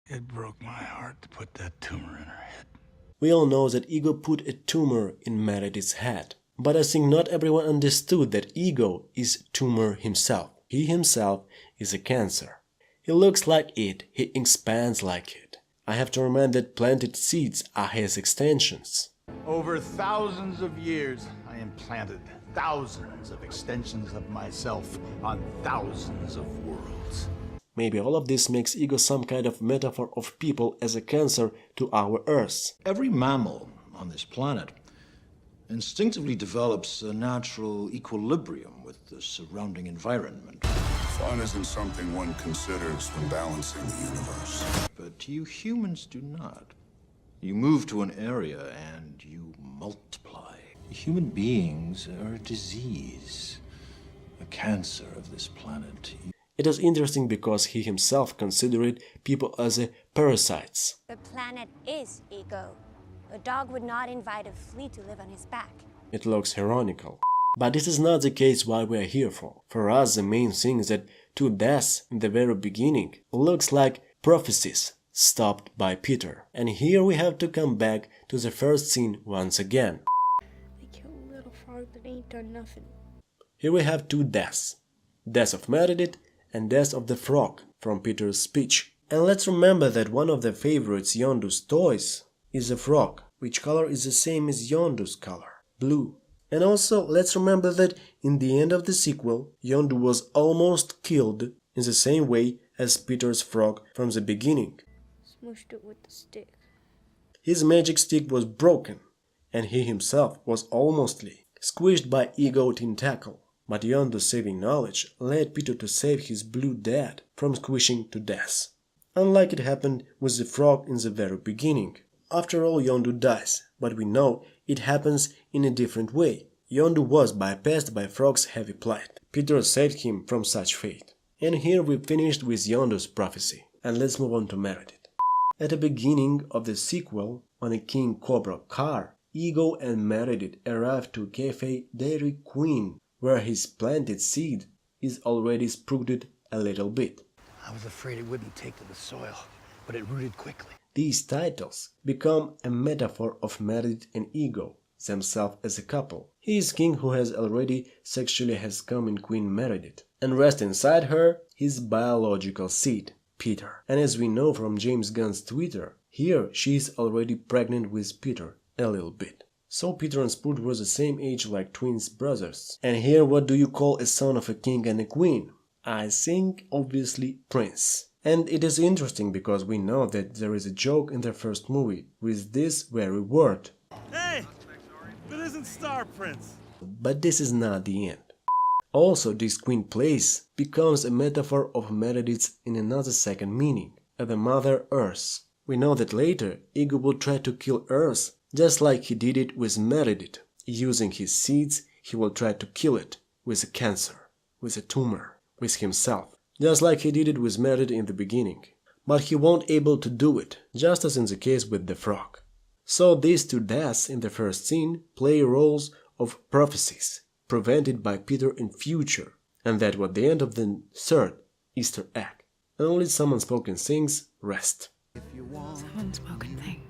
It broke my heart to put that tumor in her head. We all know that Ego put a tumor in Meredith's head. But I think not everyone understood that Ego is tumor himself. He himself is a cancer. He looks like it, he expands like it. I have to remind that planted seeds are his extensions. Over thousands of years, I implanted thousands of extensions of myself on thousands of worlds. Maybe all of this makes Ego some kind of metaphor of people as a cancer to our Earth. Every mammal on this planet instinctively develops a natural equilibrium with the surrounding environment. Fun isn't something one considers when balancing the universe. But you humans do not. You move to an area and you multiply. Human beings are a disease, a cancer of this planet. It is interesting because he himself considered people as a parasites. The planet is Ego. A dog would not invite a flea to live on his back. It looks ironical. But this is not the case why we are here for. For us, the main thing is that two deaths in the very beginning looks like prophecies stopped by Peter. And here we have to come back to the first scene once again. They killed a little frog that ain't done nothing. Here we have two deaths. Death of Meredith and death of the frog from Peter's speech. And let's remember that one of the favorites Yondu's toys is a frog, which color is the same as Yondu's color, blue. And also, let's remember that in the end of the sequel, Yondu was almost killed in the same way as Peter's frog from the beginning. Smushed it with the stick. His magic stick was broken, and he himself was almostly squished by Ego Tentacle. But Yondu's saving knowledge led Peter to save his blue dad from squishing to death, unlike it happened with the frog in the very beginning. After all, Yondu dies, but we know it happens in a different way. Yondu was bypassed by Frog's heavy plight. Peter saved him from such fate. And here we finished with Yondu's prophecy. And let's move on to Meredith. At the beginning of the sequel, on a King Cobra car, Ego and Meredith arrive to Cafe Dairy Queen, where his planted seed is already sprouted a little bit. I was afraid it wouldn't take to the soil, but it rooted quickly. These titles become a metaphor of Meredith and Ego, themselves as a couple. He is king who has already sexually has come in Queen Meredith, and rests inside her his biological seed, Peter. And as we know from James Gunn's Twitter, here she is already pregnant with Peter a little bit. So Peter and Sprout were the same age like twins brothers. And here what do you call a son of a king and a queen? I think obviously prince. And it is interesting because we know that there is a joke in the first movie with this very word. Hey! That isn't Star Prince! But this is not the end. Also, this queen place becomes a metaphor of Meredith's in another second meaning, the Mother Earth. We know that later Ego will try to kill Earth, just like he did it with Meredith. Using his seeds, he will try to kill it with a cancer, with a tumor, with himself. Just like he did it with Meredith in the beginning. But he won't able to do it, just as in the case with the frog. So these two deaths in the first scene play roles of prophecies, prevented by Peter in future, and that was the end of the third Easter egg. Only some unspoken things rest. Some unspoken things.